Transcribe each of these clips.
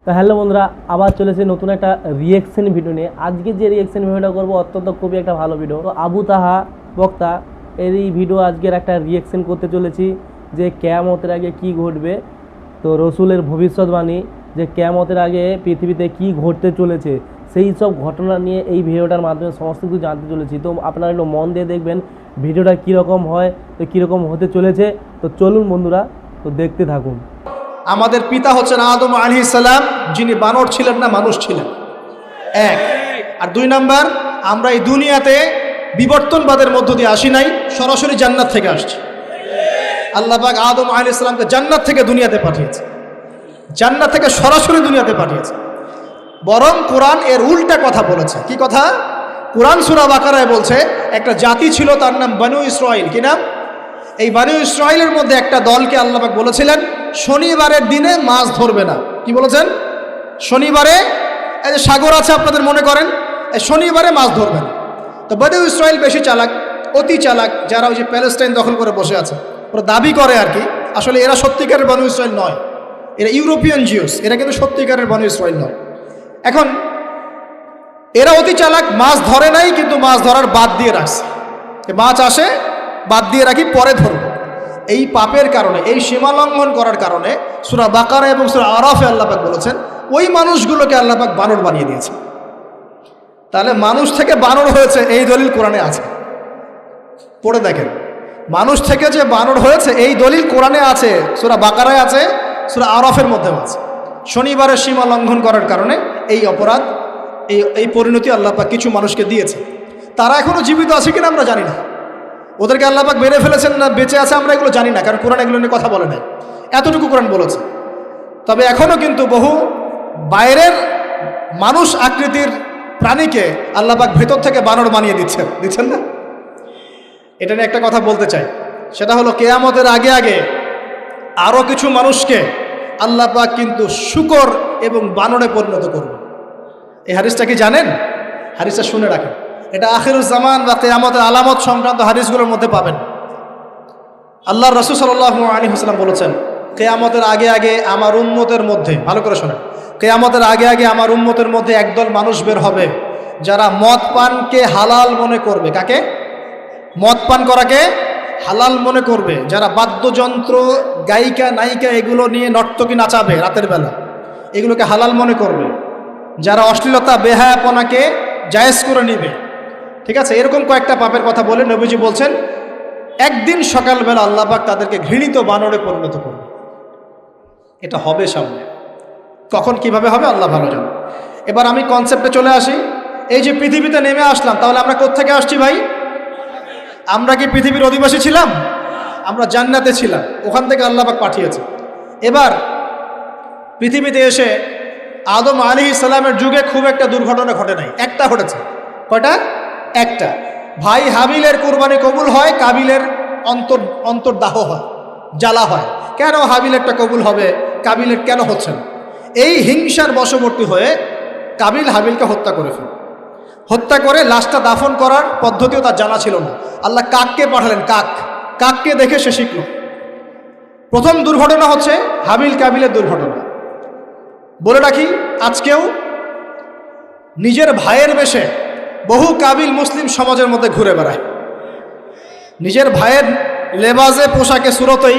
তো হ্যালো বন্ধুরা, আবার চলেছে নতুন একটা রিয়েকশন ভিডিও নিয়ে। আজকে যে রিয়েকশন ভিডিওটা করবো অত্যন্ত খুবই একটা ভালো ভিডিও। তো আবু তাহা বক্তা এর এই ভিডিও আজকের একটা রিয়েকশন করতে চলেছি যে কিয়ামতের আগে কি ঘটবে। তো রসুলের ভবিষ্যৎবাণী যে কিয়ামতের আগে পৃথিবীতে কি ঘটতে চলেছে সেই সব ঘটনা নিয়ে এই ভিডিওটার মাধ্যমে সমস্ত কিছু জানতে চলেছি। তো আপনারা একটু মন দিয়ে দেখবেন ভিডিওটা কীরকম হয়, তো কীরকম হতে চলেছে। তো চলুন বন্ধুরা, তো দেখতে থাকুন। আমাদের পিতা হচ্ছেন আদম আলাইহিস সালাম, যিনি বানর ছিলেন না, মানুষ ছিলেন। এক। আর দুই নাম্বার, আমরা এই দুনিয়াতে বিবর্তনবাদের মধ্য দিয়ে আসি নাই, সরাসরি জান্নাত থেকে আসছি। আল্লাহ পাক আদম আলাইহিস সালামকে জান্নাত থেকে দুনিয়াতে পাঠিয়েছে, জান্নাত থেকে সরাসরি দুনিয়াতে পাঠিয়েছে। বরং কোরআন এর উল্টা কথা বলেছে। কি কথা? কোরআন সূরা বাকারায় বলছে একটা জাতি ছিল, তার নাম বনু ইসরাইল। কি নাম? এই বনু ইসরাইলের মধ্যে একটা দলকে আল্লাহ পাক বলেছিলেন শনিবারের দিনে মাছ ধরবে না। কি বলেছেন? শনিবারে, এই যে সাগর আছে আপনাদের মনে করেন, এই শনিবারে মাছ ধরবে না। তো বনু ইসরাইল বেশি চালাক, অতি চালাক, যারা ওই যে প্যালেস্টাইন দখল করে বসে আছে, ওরা দাবি করে আর কি, আসলে এরা সত্যিকারের বনু ইসরাইল নয়, এরা ইউরোপিয়ান জিউস, এরা কিন্তু সত্যিকারের বনু ইসরাইল নয়। এখন এরা অতি চালাক, মাছ ধরে নাই, কিন্তু মাছ ধরার বাদ দিয়ে রাখছে। মাছ আসে, বাদ দিয়ে রাখি, পরে ধরব। এই পাপের কারণে, এই সীমা লঙ্ঘন করার কারণে সূরা বাকারা এবং সূরা আরাফে আল্লাহ পাক বলেছেন ওই মানুষগুলোকে আল্লাহ পাক বানর বানিয়ে দিয়েছে। তাহলে মানুষ থেকে বানর হয়েছে এই দলিল কোরআনে আছে, পড়ে দেখেন। মানুষ থেকে যে বানর হয়েছে এই দলিল কোরআনে আছে, সূরা বাকারায় আছে, সূরা আরাফের মধ্যেও আছে। শনিবারের সীমা লঙ্ঘন করার কারণে এই অপরাধ, এই পরিণতি আল্লাহ পাক কিছু মানুষকে দিয়েছে। তারা এখনো জীবিত আছে কিনা আমরা জানি না, ওদেরকে আল্লাহ পাক মেরে ফেলেছেন না বেঁচে আছে আমরা এগুলো জানি না, কারণ কোরআন এগুলো নিয়ে কথা বলে নাই। এতটুকু কোরআন বলেছে। তবে এখনও কিন্তু বহু বাইরের মানুষ আকৃতির প্রাণীকে আল্লাহ পাক ভেতর থেকে বানর বানিয়ে দিচ্ছেন না। এটা নিয়ে একটা কথা বলতে চাই, সেটা হলো কিয়ামতের আগে আগে আরও কিছু মানুষকে আল্লাহ পাক কিন্তু শূকর এবং বানরে পরিণত করবে। এই হাদিসটা কি জানেন? হাদিসটা শুনে রাখেন, এটা আখিরুজ জামান বা কিয়ামতের আলামত সংক্রান্ত হাদিসগুলোর মধ্যে পাবেন। আল্লাহর রাসূল সাল্লাল্লাহু আলাইহি ওয়াসাল্লাম বলেছেন কিয়ামতের আগে আগে আমার উম্মতের মধ্যে, ভালো করে শোনেন, কিয়ামতের আগে আগে আমার উম্মতের মধ্যে একদল মানুষ বের হবে যারা মদ পানকে হালাল মনে করবে। কাকে? মদ পান করাকে হালাল মনে করবে। যারা বাদ্যযন্ত্র, গায়িকা, নায়িকা এগুলো নিয়ে নর্তকী নাচাবে রাতের বেলা, এগুলোকে হালাল মনে করবে। যারা অশ্লীলতা, বেহায়াপনাকে জায়েজ করে নিবে। ঠিক আছে, এরকম কয়েকটা পাপের কথা বলে নবীজি বলছেন একদিন সকালবেলা আল্লাহ পাক তাদেরকে ঘৃণিত বানরে পরিণত করবে। এটা হবে সামনে, কখন কিভাবে হবে আল্লাহ ভালো জানে। এবার আমি কনসেপ্টে চলে আসি। এই যে পৃথিবীতে নেমে আসলাম, তাহলে আমরা কোত্থেকে আসছি ভাই? আমরা কি পৃথিবীর অধিবাসী ছিলাম? আমরা জান্নাতে ছিলাম, ওখান থেকে আল্লাহ পাক পাঠিয়েছে। এবার পৃথিবীতে এসে আদম আলাইহিস সালামের যুগে খুব একটা দুর্ঘটনা ঘটে নাই, একটা ঘটেছে। কয়টা? একটা। ভাই হাবিলের কুরবানি কবুল হয়, কাবিলের অন্তর্দাহ হয়, জ্বালা হয়। কেন হাবিলেরটা কবুল হবে, কাবিলের কেন হচ্ছে না? এই হিংসার বশবর্তী হয়ে কাবিল হাবিলকে হত্যা করে ফেলে। হত্যা করে লাশটা দাফন করার পদ্ধতিও তার জানা ছিল না। আল্লাহ কাককে পাঠালেন, কাককে দেখে সে শিখল। প্রথম দুর্ঘটনা হচ্ছে হাবিল কাবিলের দুর্ঘটনা। বলে রাখি, আজকেও নিজের ভাইয়ের বেশে বহু কাবিল মুসলিম সমাজের মধ্যে ঘুরে বেড়ায়। নিজের ভাইয়ের লেবাসে, পোশাকে, সুরতেই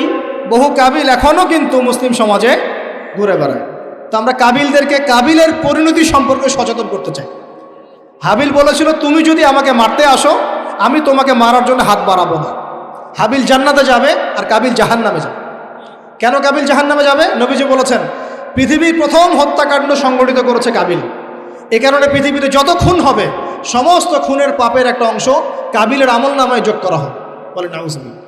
বহু কাবিল এখনও কিন্তু মুসলিম সমাজে ঘুরে বেড়ায়। তো আমরা কাবিলদেরকে কাবিলের পরিণতি সম্পর্কে সচেতন করতে চাই। হাবিল বলেছিল তুমি যদি আমাকে মারতে আসো, আমি তোমাকে মারার জন্য হাত বাড়াবো না। হাবিল জান্নাতে যাবে আর কাবিল জাহান্নামে যাবে। কেন কাবিল জাহান্নামে যাবে? নবীজি বলেছেন পৃথিবীর প্রথম হত্যাকাণ্ড সংগঠিত করেছে কাবিল। এ কারণে পৃথিবীতে যত খুন হবে সমস্ত খুনের পাপের একটা অংশ কাবিলের আমল নামায় যোগ করা হবে। বলে নাউজুবিল্লাহ।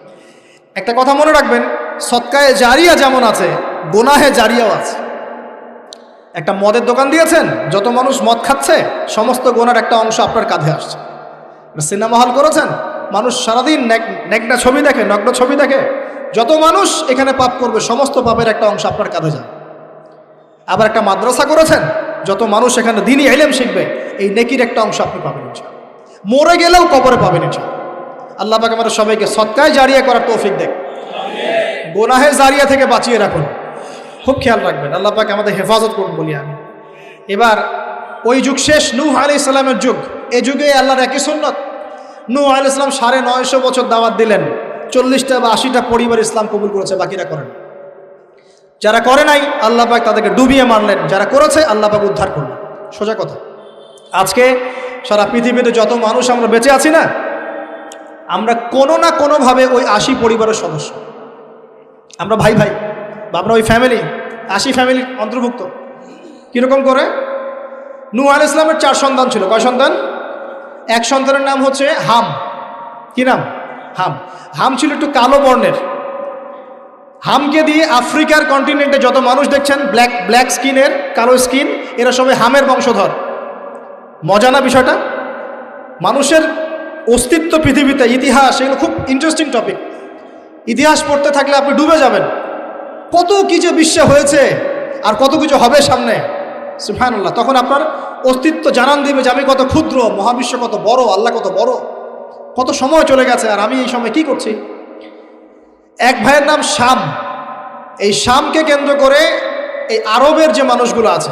একটা কথা মনে রাখবেন, সদকায়ে জারিয়া যেমন আছে, গুনাহে জারিয়াও আছে। একটা মদের দোকান দিয়েছেন, যত মানুষ মদ খাচ্ছে সমস্ত গুনার একটা অংশ আপনার কাঁধে আসছে। সিনেমা হল করেছেন, মানুষ সারাদিন নেকড়া ছবি দেখে, নগ্ন ছবি দেখে, যত মানুষ এখানে পাপ করবে সমস্ত পাপের একটা অংশ আপনার কাঁধে যায়। আবার একটা মাদ্রাসা করেছেন, যত মানুষ এখানে দ্বীনি ইলম শিখবে এই নেকির একটা অংশ আপনি পাবেন ইনশাআল্লাহ। মরে গেলেও কবরে পাবেন ইনশাআল্লাহ। আল্লাহ পাক আমাদের সবাইকে সদকায়ে জারিয়া করার তৌফিক দেন, গুনাহে জারিয়া থেকে বাঁচিয়ে রাখুন। খুব খেয়াল রাখবেন, আল্লাহ পাক আমাদের হেফাজত করুন বলি আমি। এবার ওই যুগ শেষ, নূহ আলাইহিস সালামের যুগ। এই যুগে আল্লাহর একই সুন্নত। নূহ আলাইহিস সালাম 950 বছর দাওয়াত দিলেন, 40টা বা 80টা পরিবার ইসলাম কবুল করেছে, বাকিরা করেন। যারা করে নাই আল্লাহ পাক তাদেরকে ডুবিয়ে মারলেন, যারা করেছে আল্লাহ পাক উদ্ধার করলেন। সোজা কথা। আজকে সারা পৃথিবীতে যত মানুষ আমরা বেঁচে আছি না, আমরা কোনো না কোনোভাবে ওই 80 পরিবারের সদস্য। আমরা ভাই ভাই বা আমরা ওই ফ্যামিলি, 80 ফ্যামিলির অন্তর্ভুক্ত। কীরকম করে? নূহ আলাইহিস সালামের 4 সন্তান ছিল। কয় সন্তান? এক সন্তানের নাম হচ্ছে হাম। কি নাম? হাম। হাম ছিল একটু কালো বর্ণের। হামকে দিয়ে আফ্রিকার কন্টিনেন্টে যত মানুষ দেখছেন ব্ল্যাক স্কিনের, কালো স্কিন, এরা সবাই হামের বংশধর। মজা না বিষয়টা? মানুষের অস্তিত্ব পৃথিবীতে, ইতিহাস, এগুলো খুব ইন্টারেস্টিং টপিক। ইতিহাস পড়তে থাকলে আপনি ডুবে যাবেন। কত কি যে বিশ্বে হয়েছে আর কত কিছু হবে সামনে, সুবহানাল্লাহ। তখন আপনার অস্তিত্ব জানান দিবে যে আমি কত ক্ষুদ্র, মহাবিশ্ব কত বড়, আল্লাহ কত বড়, কত সময় চলে গেছে আর আমি এই সময় কি করছি। এক ভাইয়ের নাম শাম। এই শামকে কেন্দ্র করে এই আরবের যে মানুষগুলো আছে,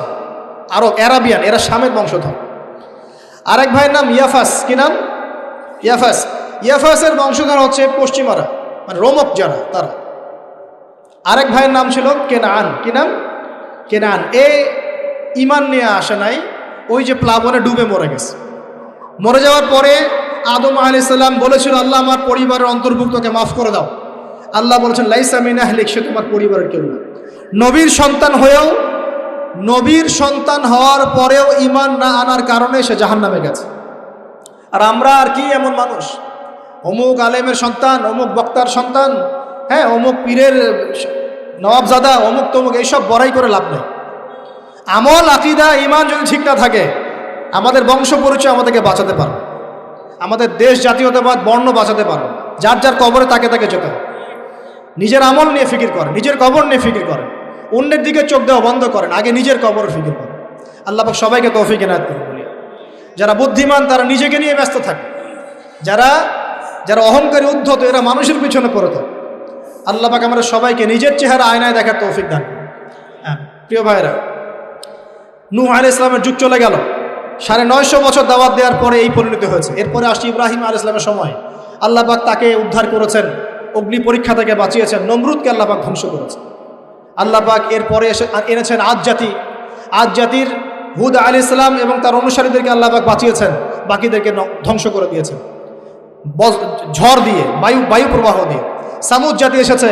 আরব, অ্যারাবিয়ান, এরা শামের বংশধর। আরেক ভাইয়ের নাম ইয়াফাস। কি নাম? ইয়াফাস। ইয়াফাসের বংশধর হচ্ছে পশ্চিমারা, মানে রোমক যারা, তারা। আরেক ভাইয়ের নাম ছিল কেনান। কি নাম? কেনান। এ ইমান নিয়ে আসে নাই, ওই যে প্লাবনে ডুবে মরে গেছে। মরে যাওয়ার পরে আদম আলাইহিস সালাম বলেছিল, আল্লাহ আমার পরিবারের অন্তর্ভুক্তকে মাফ করে দাও। আল্লাহ বলেছেন, লাইসা মিন আহলিক, সে তোমার পরিবারের কেউ না। নবীর সন্তান হয়েও, নবীর সন্তান হওয়ার পরেও ইমান না আনার কারণে সে জাহান্নামে গেছে। আর আমরা আর কি এমন মানুষ, অমুক আলেমের সন্তান, অমুক বক্তার সন্তান, হ্যাঁ, অমুক পীরের নবাবজাদা, অমুক তমুক, এইসব বড়াই করে লাভ নেই। আমল, আকীদা, ইমান যদি ঠিক না থাকে, আমাদের বংশ পরিচয় আমাদেরকে বাঁচাতে পারবে, আমাদের দেশ, জাতীয়তাবাদ, বর্ণ বাঁচাতে পারবে। যার যার কবরে তাকে তাকে যেতে হবে। নিজের আমল নিয়ে ফিকির করেন, নিজের কবর নিয়ে ফিকির করেন, অন্যের দিকে চোখ দেওয়া বন্ধ করেন, আগে নিজের কবর ফিকির করেন। আল্লাহ পাক সবাইকে তৌফিক এনায়েত করুন বলি। যারা বুদ্ধিমান তারা নিজেকে নিয়ে ব্যস্ত থাকে, যারা অহংকারী, উদ্ধত, এরা মানুষের পিছনে পড়ে থাকে। আল্লাহ পাক আমরা সবাইকে নিজের চেহারা আয়নায় দেখার তৌফিক দান করুন। হ্যাঁ প্রিয় ভাইরা, নূহ আলাইহিস সালামের যুগ চলে গেল। 950 বছর দাওয়াত দেওয়ার পরে এই পরিণতি হয়েছে। এরপরে আসছে ইব্রাহিম আলাইহিস সালামের সময়। আল্লাহ পাক তাকে উদ্ধার করেছেন, অগ্নি পরীক্ষা থেকে বাঁচিয়েছেন, নমরুদকে আল্লাহ পাক ধ্বংস করেছেন। আল্লাহ পাক এরপরে এনেছেন আদ জাতি। আদ জাতির হুদ আলাইহিস সালাম এবং তার অনুসারীদেরকে আল্লাহ পাক বাঁচিয়েছেন, বাকিদেরকে ধ্বংস করে দিয়েছেন ঝড় দিয়ে, বায়ু প্রবাহ দিয়ে। সামুদ জাতি এসেছে,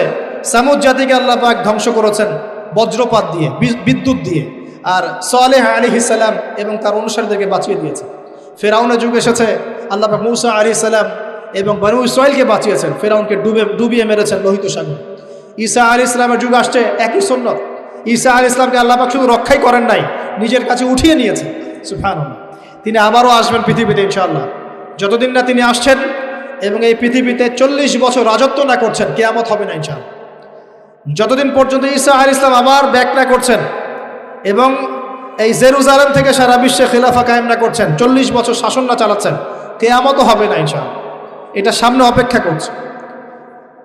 সামুদ জাতিকে আল্লাহ পাক ধ্বংস করেছেন বজ্রপাত দিয়ে, বিদ্যুৎ দিয়ে। আর সালেহ আলাইহিস সালাম এবং তার অনুসারীদেরকে বাঁচিয়ে দিয়েছে। ফেরাউনের যুগ এসেছে, আল্লাহ পাক মূসা আলাইহিস সালাম এবং বনু ইসরাইলকে বাঁচিয়েছেন, ফেরাউনকে ডুবিয়ে মেরেছেন লোহিত সাগরে। ঈসা আলাইহিস সালামের যুগ আসছে, একই সুন্নত। ঈসা আলাইহিস সালামকে আল্লাহ পাক শুধু রক্ষাই করেন নাই, নিজের কাছে উঠিয়ে নিয়েছেন। সুবহানাল্লাহ। তিনি আবারও আসবেন পৃথিবীতে ইনশাআল্লাহ। যতদিন না তিনি আসছেন এবং এই পৃথিবীতে 40 বছর রাজত্ব না করছেন, কিয়ামত হবে না ইনশাআল্লাহ। যতদিন পর্যন্ত ঈসা আলাইহিস সালাম আবার ব্যাক না করছেন এবং এই জেরুজালেম থেকে সারা বিশ্বে খিলাফা কায়েম না করছেন, 40 বছর শাসন না চালাচ্ছেন, কিয়ামতও হবে না ইনশাআল্লাহ। এটা সামনে অপেক্ষা করছে।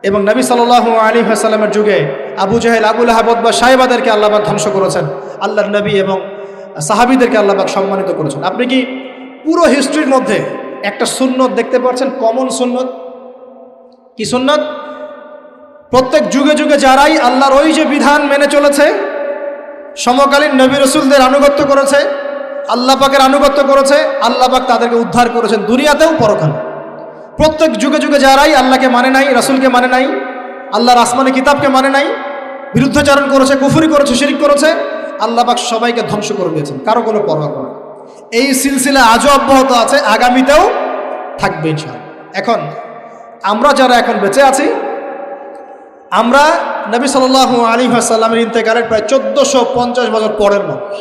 এবং নবী সাল্লাল্লাহু আলাইহি ওয়াসাল্লামের যুগে আবু জাহেল, আবু লাহাব বা সাহেবাদেরকে আল্লাহ পাক ধ্বংস করেছেন, আল্লাহর নবী এবং সাহাবীদেরকে আল্লাহ পাক সম্মানিত করেছেন। আপনি কি পুরো হিস্ট্রির মধ্যে একটা সুন্নত দেখতে পাচ্ছেন, কমন সুন্নত? কি সুন্নত? প্রত্যেক যুগে যুগে যারাই আল্লাহর ওই যে বিধান মেনে চলেছে, সমকালীন নবী রাসূলদের আনুগত্য করেছে, আল্লাহ পাকের আনুগত্য করেছে, আল্লাহ পাক তাদেরকে উদ্ধার করেছেন দুনিয়াতেও পরকালে। প্রত্যেক যুগে যুগে যারাই আল্লাহকে মানে নাই, রাসূলকে মানে নাই, আল্লাহর আসমানি কিতাবকে মানে নাই, বিরুদ্ধাচরণ করেছে, কুফরি করেছে, শিরক করেছে, আল্লাহ পাক সবাইকে ধ্বংস করে দিয়েছেন, কারো কোনো পরোয়া করে। এই সিলসিলা আজও অব্যাহত আছে, আগামীতেও থাকবে ইনশাআল্লাহ। এখন আমরা যারা এখন বেঁচে আছি, আমরা নবী সাল্লাল্লাহু আলাইহি ওয়াসাল্লামের ইন্তেকালের প্রায় 1450 বছর পরের মানুষ।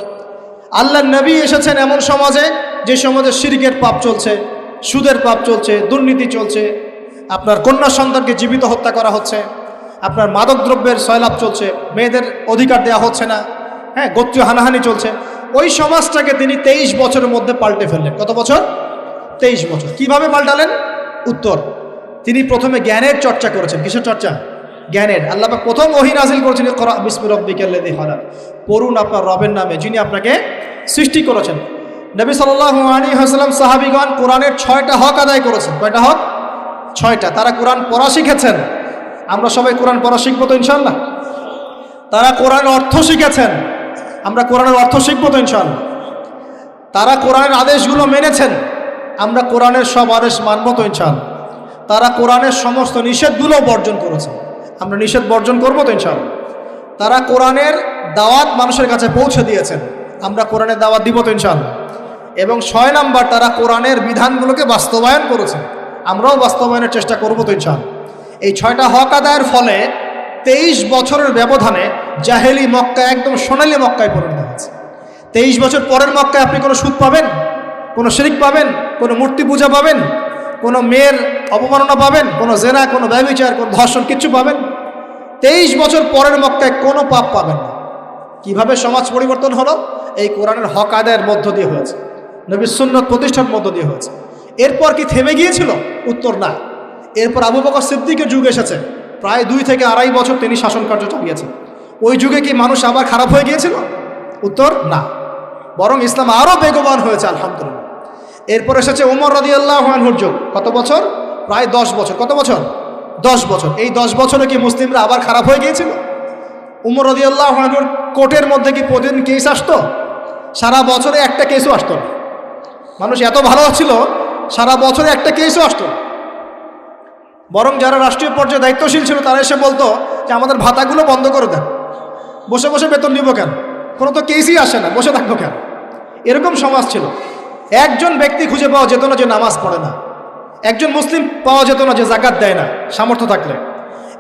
আল্লাহর নবী এসেছেন এমন সমাজে, যে সমাজে শিরকের পাপ চলছে, সুদের পাপ চলছে, দুর্নীতি চলছে, আপনার কন্যা সন্তানকে জীবিত হত্যা করা হচ্ছে, আপনার মাদকদ্রব্যের সয়লাভ চলছে, মেয়েদের অধিকার দেওয়া হচ্ছে না, হ্যাঁ, গোত্রীয় হানাহানি চলছে। ওই সমাজটাকে তিনি 23 বছরের মধ্যে পাল্টে ফেললেন। কত বছর? 23 বছর। কিভাবে পাল্টালেন? উত্তর, তিনি প্রথমে জ্ঞানের চর্চা করেছেন। কিসের চর্চা? জ্ঞানের। আল্লাহ পাক প্রথম ওহী নাজিল করেছেন ইকরা বিসমি রাব্বিকাল্লাযী খালাক, পড়ুন আপনার রবের নামে যিনি আপনাকে সৃষ্টি করেছেন। নবী সাল্লাল্লাহু আলাইহি ওয়াসাল্লাম সাহাবীগণ কোরআনের 6টা হক আদায় করেছেন। কয়টা হক? 6টা। তারা কোরআন পড়া শিখেছেন। আমরা সবাই কোরআন পড়া শিখবো তো ইনশাআল্লাহ? তারা কোরআনের অর্থ শিখেছেন। আমরা কোরআনের অর্থ শিখবো তো ইনশাআল্লাহ? তারা কোরআনের আদেশগুলো মেনেছেন। আমরা কোরআনের সব আদেশ মানব তো ইনশাআল্লাহ? তারা কোরআনের সমস্ত নিষেধগুলো বর্জন করেছেন। আমরা নিষেধ বর্জন করবো তো ইনশাআল্লাহ? তারা কোরআনের দাওয়াত মানুষের কাছে পৌঁছে দিয়েছেন। আমরা কোরআনের দাওয়াত দিব তো ইনশাআল্লাহ? এবং 6 নাম্বার, তারা কোরআনের বিধানগুলোকে বাস্তবায়ন করেছেন। আমরাও বাস্তবায়নের চেষ্টা করবো তো ইনশাআল্লাহ? এই 6টা হক আদায়ের ফলে 23 বছরের ব্যবধানে জাহেলি মক্কা একদম সোনালী মক্কায় পরিণত হয়েছে। 23 বছর পরের মক্কায় আপনি কোনো সুদ পাবেন, কোনো শিরক পাবেন, কোনো মূর্তি পূজা পাবেন, কোনো মেয়ের অবমাননা পাবেন, কোনো জেনা, কোনো ব্যভিচার, কোনো ধর্ষণ, কিচ্ছু পাবেন? 23 বছর পরের মক্কায় কোনো পাপ পাবেন না। কিভাবে সমাজ পরিবর্তন হলো? এই কোরআনের হক আদায়ের মধ্য দিয়ে হয়েছে, নবীর সুন্নাত প্রতিষ্ঠার মধ্য দিয়ে হয়েছে। এরপর কি থেমে গিয়েছিল? উত্তর না। এরপর আবু বকর সিদ্দিকের যুগ এসেছে, প্রায় 2 থেকে আড়াই বছর তিনি শাসন কার্য চালিয়েছেন। ওই যুগে কি মানুষ আবার খারাপ হয়ে গিয়েছিল? উত্তর না, বরং ইসলাম আরও বেগবান হয়েছে আলহামদুলিল্লাহ। এরপর এসেছে উমর রাদিয়াল্লাহু আনহুর যুগ। কত বছর? প্রায় 10 বছর। কত বছর? 10 বছর। এই 10 বছরে কি মুসলিমরা আবার খারাপ হয়ে গিয়েছিল? উমর রাদিয়াল্লাহু আনহুর কোর্টের মধ্যে কি প্রতিদিন কেস আসতো? সারা বছরে একটা কেসও আসতো না। মানুষ এত ভালো ছিল, সারা বছরে একটা কেসও আসতো না। বরং যারা রাষ্ট্রীয় পর্যায়ে দায়িত্বশীল ছিল তারা এসে বলতো যে আমাদের ভাতাগুলো বন্ধ করে দেন, বসে বসে বেতন নিব কেন, কোনো তো কেসই আসে না, বসে থাকবো কেন? এরকম সমাজ ছিল। একজন ব্যক্তি খুঁজে পাওয়া যেত না যে নামাজ পড়ে না, একজন মুসলিম পাওয়া যেত না যে যাকাত দেয় না সামর্থ্য থাকলে,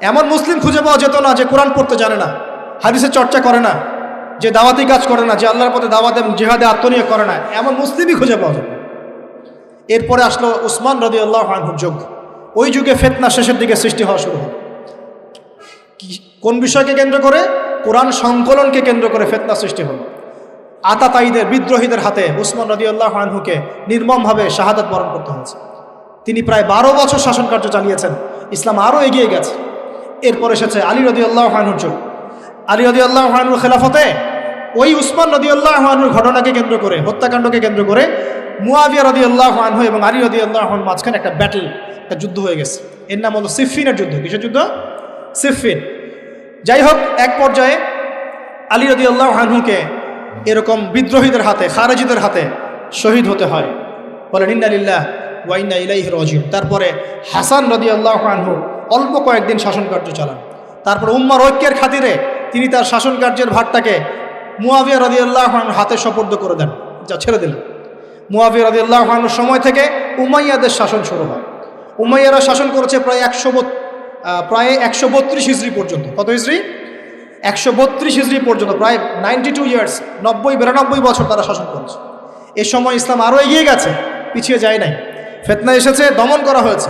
এমন মুসলিম খুঁজে পাওয়া যেত না যে কোরআন পড়তে জানে না, হাদিসের চর্চা করে না, যে দাওয়াতি কাজ করে না, যে আল্লাহর পথে দাওয়াত এবং জিহাদে আত্মনিয়োগ করে না, এমন মুসলিমই খুঁজে পাওয়া যেত। এরপরে আসলো উসমান রাদিয়াল্লাহু আনহুর যুগ। ওই যুগে ফিতনা শেষের দিকে সৃষ্টি হওয়া শুরু হয়। কোন বিষয়কে কেন্দ্র করে? কোরআন সংকলনকে কেন্দ্র করে ফিতনা সৃষ্টি হলো। আতাতায়ীদের, বিদ্রোহীদের হাতে উসমান রাদিয়াল্লাহু আনহুকে নির্মমভাবে শাহাদাত বরণ করতে হয়েছে। তিনি প্রায় 12 বছর শাসন কার্য চালিয়েছেন। ইসলাম আরও এগিয়ে গেছে। এরপর এসেছে আলী রাদিয়াল্লাহু আনহুর যুগ। আলী রাদিয়াল্লাহু আনহুর খেলাফতে ওই উসমান রাদিয়াল্লাহু আনহুর ঘটনাকে কেন্দ্র করে, হত্যাকাণ্ডকে কেন্দ্র করে মুয়াবিয়া রাদিয়াল্লাহু আনহু এবং আলী রাদিয়াল্লাহু আনহুর মাঝখানে একটা ব্যাটল, একটা যুদ্ধ হয়ে গেছে। এর নাম হলো সিফফিনের যুদ্ধ। কিসের যুদ্ধ? সিফফিন। যাই হোক, এক পর্যায়ে আলী রাদিয়াল্লাহু আনহুকে এরকম বিদ্রোহীদের হাতে, খারেজিদের হাতে শহীদ হতে হয়। বলেন ইন্না লিল্লাহি ওয়া ইন্না ইলাইহি রাজিউন। তারপরে হাসান রাদিয়াল্লাহু আনহু অল্প কয়েকদিন শাসন কার্য চালান। তারপর উম্মার ঐক্যের খাতিরে তিনি তার শাসন কার্যের ভারটাকে মুয়াবিয়া রাদিয়াল্লাহু আনহুর হাতে সোপর্দ করে দেন, যা ছেড়ে দিলেন। মুয়াবিয়া রাদিয়াল্লাহু আনহুর সময় থেকে উমাইয়াদের শাসন শুরু হয়। উমাইয়ারা শাসন করেছে প্রায় 132 হিজরি পর্যন্ত। কত হিজরি? 132 হিজরি পর্যন্ত, প্রায় 92 ইয়ার্স, 92 বছর তারা শাসন করেছে। এ সময় ইসলাম আরও এগিয়ে গেছে, পিছিয়ে যায় নাই। ফিতনা এসেছে, দমন করা হয়েছে।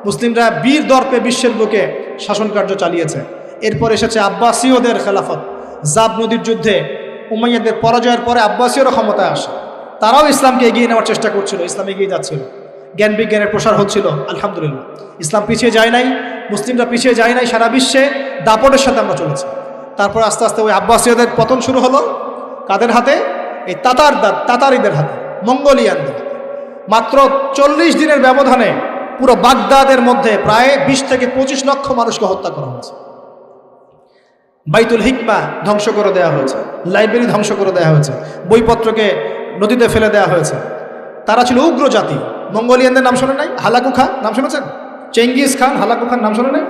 মুসলিমরা বীর দর্পে বিশ্বের বুকে শাসন কার্য চালিয়েছে। এরপর এসেছে আব্বাসীয়দের খেলাফত। জাব নদীর যুদ্ধে উমাইয়াদের পরাজয়ের পরে আব্বাসীয়রা ক্ষমতায় আসে। তারাও ইসলামকে এগিয়ে নেওয়ার চেষ্টা করছিল, ইসলাম এগিয়ে যাচ্ছিল, জ্ঞান বিজ্ঞানের প্রসার হচ্ছিল। আলহামদুলিল্লাহ, ইসলাম পিছিয়ে যায় নাই, মুসলিমরা পিছিয়ে যায় নাই। সারা বিশ্বে দাপটের সাথে আমরা চলেছি। তারপর আস্তে আস্তে ওই আব্বাসীয়দের পতন শুরু হলো। কাদের হাতে? এই তাতারিদের হাতে, মঙ্গোলিয়ানদের হাতে। মাত্র 40 দিনের ব্যবধানে পুরো বাগদাদের মধ্যে প্রায় 20 থেকে 25 লক্ষ মানুষকে হত্যা করা হয়েছে। বাইতুল হিকমা ধ্বংস করে দেওয়া হয়েছে, লাইব্রেরি ধ্বংস করে দেওয়া হয়েছে, বইপত্রকে নদীতে ফেলে দেওয়া হয়েছে। তারা ছিল উগ্র জাতি। মঙ্গোলিয়ানদের নাম শোনে নাই? হালাকু খান নাম শুনেছেন? চেঙ্গিস খান, হালাকু খান নাম শোনে নাই?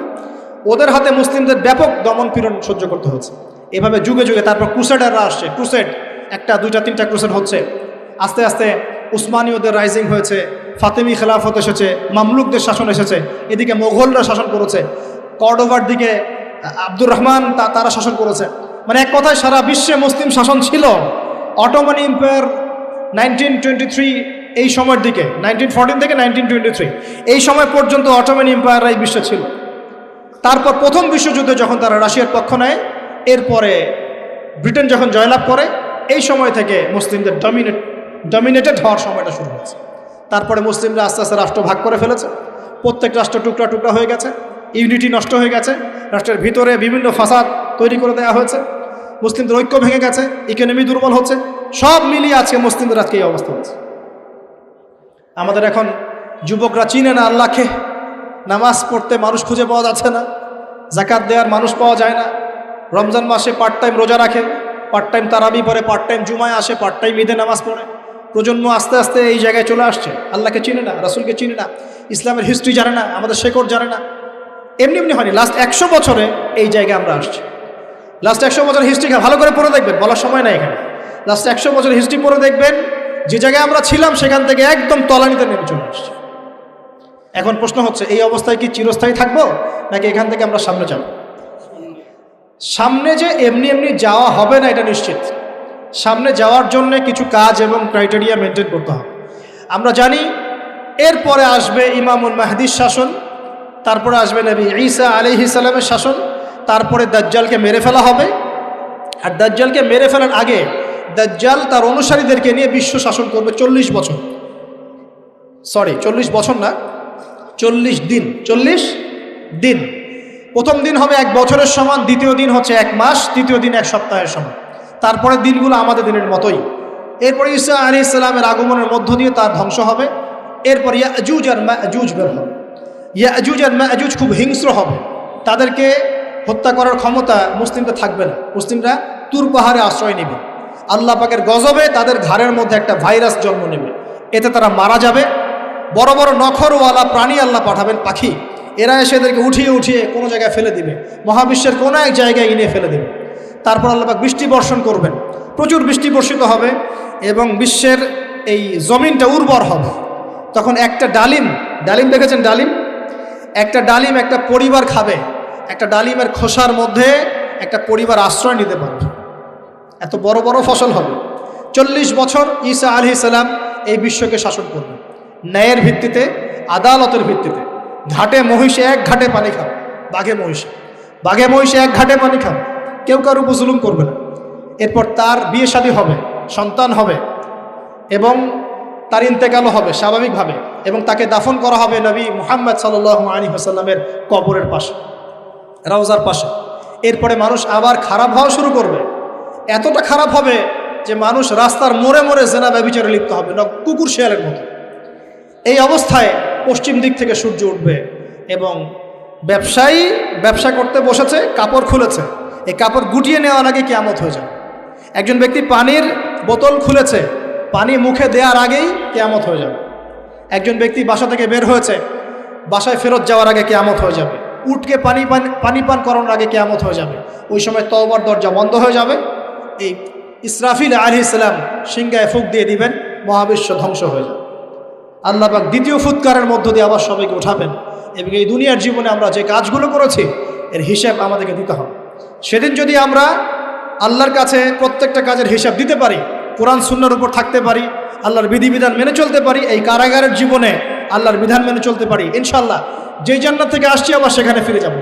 ওদের হাতে মুসলিমদের ব্যাপক দমন পীড়ন সহ্য করতে হচ্ছে। এভাবে যুগে যুগে তারপর ক্রুসেডাররা আসছে। ক্রুসেড 1টা 2টা 3টা ক্রুসেড হচ্ছে। আস্তে আস্তে উসমানীয়দের রাইজিং হয়েছে, ফাতেমি খেলাফত এসেছে, মামলুকদের শাসন এসেছে, এদিকে মোগলরা শাসন করেছে, কর্ডোভার দিকে আব্দুর রহমান তারা শাসন করেছে। মানে এক কথায় সারা বিশ্বে মুসলিম শাসন ছিল। অটোমান এম্পায়ার 1923 এই সময়ের দিকে, 1914 থেকে 1923 এই সময় পর্যন্ত অটোমান এম্পায়াররাই বিশ্বে ছিল। তারপর প্রথম বিশ্বযুদ্ধে যখন তারা রাশিয়ার পক্ষ নেয়, এরপরে ব্রিটেন যখন জয়লাভ করে, এই সময় থেকে মুসলিমদের ডমিনেটেড হওয়ার সময়টা শুরু হয়েছে। তারপরে মুসলিমরা আস্তে আস্তে রাষ্ট্র ভাগ করে ফেলেছে। প্রত্যেক রাষ্ট্র টুকরা টুকরা হয়ে গেছে, ইউনিটি নষ্ট হয়ে গেছে। রাষ্ট্রের ভিতরে বিভিন্ন ফাসাদ তৈরি করে দেওয়া হয়েছে, মুসলিমদের ঐক্য ভেঙে গেছে, ইকোনমি দুর্বল হচ্ছে, সব মিলিয়ে আজকে মুসলিমদের আজকে এই অবস্থা হচ্ছে। আমাদের এখন যুবকরা চিনে না আল্লাহকে, নামাজ পড়তে মানুষ খুঁজে পাওয়া যাচ্ছে না, জাকাত দেওয়ার মানুষ পাওয়া যায় না, রমজান মাসে পার্ট টাইম রোজা রাখে, পার্ট টাইম তারাবি পড়ে, পার্ট টাইম জুমায় আসে, পার্ট টাইম ঈদে নামাজ পড়ে। প্রজন্ম আস্তে আস্তে এই জায়গায় চলে আসছে, আল্লাহকে চিনে না, রাসূলকে চিনে না, ইসলামের হিস্ট্রি জানে না, আমাদের শেকড় জানে না। এমনি এমনি হয়নি, লাস্ট 100 বছরে এই জায়গায় আমরা আসছি। লাস্ট 100 বছরের হিস্ট্রি ভালো করে পড়ে দেখবেন, বলার সময় নাই এখানে। লাস্ট 100 বছরের হিস্ট্রি পড়ে দেখবেন যে জায়গায় আমরা ছিলাম সেখান থেকে একদম তলানিতে নেমে চলে আসছি। এখন প্রশ্ন হচ্ছে, এই অবস্থায় কি চিরস্থায়ী থাকবো নাকি এখান থেকে আমরা সামনে যাব? সামনে যে এমনি এমনি যাওয়া হবে না এটা নিশ্চিত। সামনে যাওয়ার জন্য কিছু কাজ এবং ক্রাইটেরিয়া মেনটেন করতে হবে। আমরা জানি এরপরে আসবে ইমামুল মাহদির শাসন, তারপরে আসবে নবী ঈসা আলাইহিস সালামের শাসন, তারপরে দাজ্জালকে মেরে ফেলা হবে। আর দাজ্জালকে মেরে ফেলার আগে দাজ্জাল তার অনুসারীদেরকে নিয়ে বিশ্ব শাসন করবে 40 বছর। 40 বছর না, 40 দিন। 40 দিন। প্রথম দিন হবে 1 বছরের সমান, দ্বিতীয় দিন হচ্ছে 1 মাস, তৃতীয় দিন 1 সপ্তাহের সমান। তারপরে দিনগুলো আমাদের দিনের মতোই। এরপরে ঈসা আলাইহিস সালামের আগমনের মধ্য দিয়ে তার ধ্বংস হবে। এরপর ইয়াজুজ আর মাজুজ বের হবে। ইয়াজুজ আর মাজুজ খুব হিংস্র হবে, তাদেরকে হত্যা করার ক্ষমতা মুসলিমদের থাকবে না। মুসলিমরা তুর পাহাড়ে আশ্রয় নেবে, আল্লাহ পাকের গজবে তাদের ঘাড়ের মধ্যে একটা ভাইরাস জন্ম নেবে, এতে তারা মারা যাবে। বড় বড় নখরওয়ালা প্রাণী আল্লাহ পাঠাবেন, পাখি, এরা এসে এদেরকে উঠিয়ে উঠিয়ে কোনো জায়গায় ফেলে দিবে, মহাবিশ্বের কোনো এক জায়গায় এনে ফেলে দেবে। তারপর আল্লাহ পাক বৃষ্টি বর্ষণ করবেন, প্রচুর বৃষ্টি বর্ষিত হবে এবং বিশ্বের এই জমিনটা উর্বর হবে। তখন একটা ডালিম দেখেছেন ডালিম? একটা ডালিম একটা পরিবার খাবে, একটা ডালিমের খোসার মধ্যে একটা পরিবার আশ্রয় নিতে পারবে, এত বড় বড় ফসল হবে। 40 বছর ঈসা আলাইহিস সালাম এই বিশ্বকে শাসন করবে ন্যায়ের ভিত্তিতে, আদালতের ভিত্তিতে। ঘাটে মহিষে 1 ঘাটে পানি খাবে, বাঘে মহিষে 1 ঘাটে পানি খাবে, কেউ কারোর উপর জুলুম করবে না। এরপর তার বিয়ে শাদী হবে, সন্তান হবে এবং তার ইন্তেকালও হবে স্বাভাবিকভাবে, এবং তাকে দাফন করা হবে নবী মুহাম্মদ সাল্লাল্লাহু আলাইহি ওয়াসাল্লামের কবরের পাশে, রওজার পাশে। এরপরে মানুষ আবার খারাপ হওয়া শুরু করবে, এতটা খারাপ হবে যে মানুষ রাস্তার মোড়ে মোড়ে জেনা ব্যভিচারে লিপ্ত হবে না, কুকুর শেয়ালের মতো। এই অবস্থায় পশ্চিম দিক থেকে সূর্য উঠবে এবং ব্যবসায়ী ব্যবসা করতে বসেছে, কাপড় খুলেছে, এই কাপড় গুটিয়ে নেওয়ার আগে কিয়ামত হয়ে যাবে। একজন ব্যক্তি পানির বোতল খুলেছে, পানি মুখে দেওয়ার আগেই কিয়ামত হয়ে যাবে। একজন ব্যক্তি বাসা থেকে বের হয়েছে, বাসায় ফেরত যাওয়ার আগে কিয়ামত হয়ে যাবে। উটকে পানি পান করানোর আগে কিয়ামত হয়ে যাবে। ওই সময় তওবার দরজা বন্ধ হয়ে যাবে। এই ইসরাফিল আলাইহিস সালাম সিংহায় ফুঁক দিয়ে দিবেন, মহাবিশ্ব ধ্বংস হয়ে যাবে। আল্লাহ পাক দ্বিতীয় ফুৎকারের মধ্য দিয়ে আবার সবাইকে উঠাবেন এবং এই দুনিয়ার জীবনে আমরা যে কাজগুলো করেছি এর হিসাব আমাদেরকে দিতে হবে। সেদিন যদি আমরা আল্লাহর কাছে প্রত্যেকটা কাজের হিসাব দিতে পারি, কোরআন সুন্নাহর উপর থাকতে পারি, আল্লাহর বিধিবিধান মেনে চলতে পারি, এই কারাগারের জীবনে আল্লাহর বিধান মেনে চলতে পারি, ইনশাআল্লাহ যেই জান্নাত থেকে আসছি আবার সেখানে ফিরে যাবো।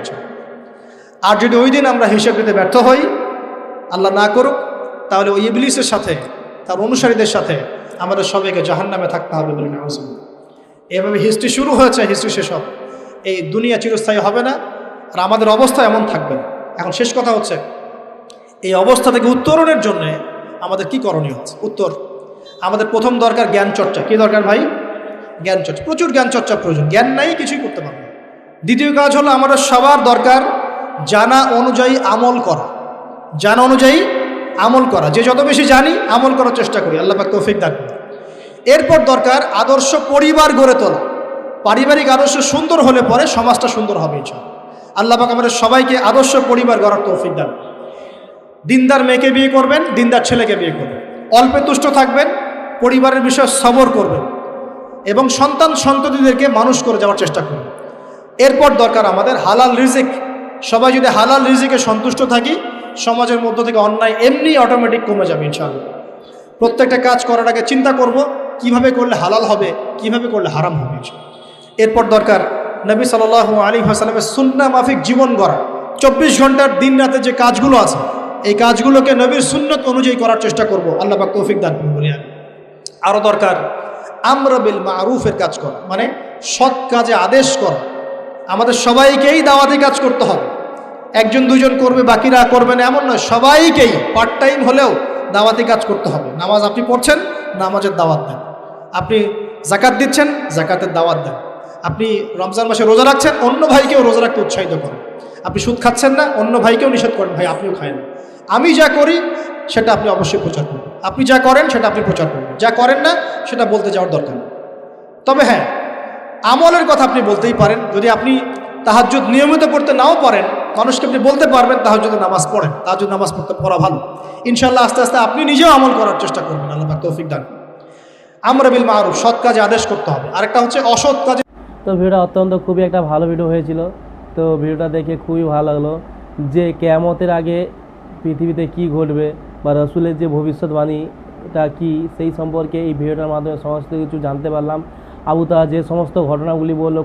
আর যদি ওই দিন আমরা হিসাব দিতে ব্যর্থ হই, আল্লাহ না করুক, তাহলে ওই ইবলিসের সাথে, তার অনুসারীদের সাথে আমাদের সবাইকে জাহান্নামে থাকতে হবে বলে নাউজুবিল্লাহ। এভাবে হিস্ট্রি শুরু হয়েছে, হিস্ট্রি শেষ হবে। এই দুনিয়া চিরস্থায়ী হবে না, আর আমাদের অবস্থা এমন থাকবে না। এখন শেষ কথা হচ্ছে, এই অবস্থা থেকে উত্তরণের জন্য আমাদের কি করণীয় হচ্ছে? উত্তর, আমাদের প্রথম দরকার জ্ঞান চর্চা। কি দরকার ভাই? জ্ঞান চর্চা, প্রচুর জ্ঞান চর্চা প্রয়োজন। জ্ঞান নাই কিছুই করতে পারবে না। দ্বিতীয় কাজ হলো আমাদের সবার দরকার জানা অনুযায়ী আমল করা। জানা অনুযায়ী আমল করা, যে যত বেশি জানি আমল করার চেষ্টা করি, আল্লাহ পাক তৌফিক দান করুন। এরপর দরকার আদর্শ পরিবার গড়ে তোলা। পারিবারিক আদর্শ সুন্দর হলে পরে সমাজটা সুন্দর হবে ইনশাআল্লাহ। আল্লাহ পাক আমাদের সবাইকে আদর্শ পরিবার গড়ার তৌফিক দান। দিনদার মেয়েকে বিয়ে করবেন, দিনদার ছেলেকে বিয়ে করবেন, অল্পে তুষ্ট থাকবেন, পরিবারের বিষয়ে সবর করবেন এবং সন্তান সন্ততিদেরকে মানুষ করে যাওয়ার চেষ্টা করবেন। এরপর দরকার আমাদের হালাল রিজিক। সবাই যদি হালাল রিজিকে সন্তুষ্ট থাকি, সমাজের মধ্য থেকে অন্যায় এমনি অটোমেটিক কমে যাবে ইনশাআল্লাহ। প্রত্যেকটা কাজ করার আগে চিন্তা করব কিভাবে করলে হালাল হবে, কিভাবে করলে হারাম হবে। এরপর দরকার নবী সাল্লাল্লাহু আলাইহি ওয়াসাল্লামের সুন্নাহ মাফিক জীবন গড়া। 24 ঘন্টার দিন রাতে যে কাজগুলো আছে, এই কাজগুলোকে নবীর সুন্নত অনুযায়ী করার চেষ্টা করব, আল্লাহ পাক তৌফিক দান করুন বলি আমি। আরও দরকার আমর বিল মারুফের কাজ করা, মানে সৎ কাজে আদেশ করা। আমাদের সবাইকেই দাওয়াতি কাজ করতে হবে। একজন দুজন করবে বাকিরা করবে না এমন নয়, সবাইকেই পার্ট টাইম হলেও দাওয়াতি কাজ করতে হবে। নামাজ আপনি পড়ছেন, নামাজের দাওয়াত দেন। আপনি জাকাত দিচ্ছেন, জাকাতের দাওয়াত দেন। আপনি রমজান মাসে রোজা রাখছেন, অন্য ভাইকেও রোজা রাখতে উৎসাহিত করেন। আপনি সুদ খাচ্ছেন না, অন্য ভাইকেও নিষেধ করেন, ভাই আপনিও খায়েন। আমি যা করি সেটা আপনি অবশ্যই প্রচার করবেন, আপনি যা করেন সেটা আপনি প্রচার করবেন, যা করেন না সেটা বলতে যাওয়ার দরকার নেই। তবে হ্যাঁ, আমলের কথা আপনি বলতেই পারেন। যদি আপনি তাহাজ্জুদ নিয়মিত পড়তে নাও পারেন, মানুষকে আপনি বলতে পারবেন তাহাজ্জুদের নামাজ পড়েন, তাহাজ্জুদ নামাজ পড়া ভালো। ইনশাআল্লাহ আস্তে আস্তে আপনি নিজেও আমল করার চেষ্টা করবেন। আল্লাহ পাক তৌফিক দান। আমর বিল মারুফ, সৎ কাজে আদেশ করতে হবে। আরেকটা হচ্ছে অসৎ কাজে। তো ভিডিওটা অত্যন্ত খুবই একটা ভালো ভিডিও হয়েছিল। তো ভিডিওটা দেখে খুবই ভালো লাগলো যে কিয়ামতের আগে পৃথিবীতে কি ঘটবে বা রসুলের যে ভবিষ্যৎবাণী এটা কি, সেই সম্পর্কে এই ভিডিওটার মাধ্যমে সমস্ত কিছু জানতে পারলাম। আবু তাহা যে সমস্ত ঘটনাগুলি বললো,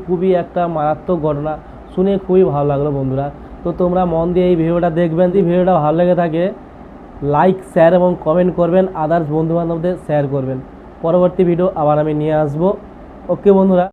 খুবই একটা মারাত্মক ঘটনা, শুনে খুবই ভালো লাগলো বন্ধুরা। তো তোমরা মন দিয়ে এই ভিডিওটা দেখবেন। যদি ভিডিওটা ভালো লেগে থাকে লাইক, শেয়ার এবং কমেন্ট করবেন, আদার্স বন্ধুবান্ধবদের শেয়ার করবেন। পরবর্তী ভিডিও আবার আমি নিয়ে আসবো। ওকে বন্ধুরা।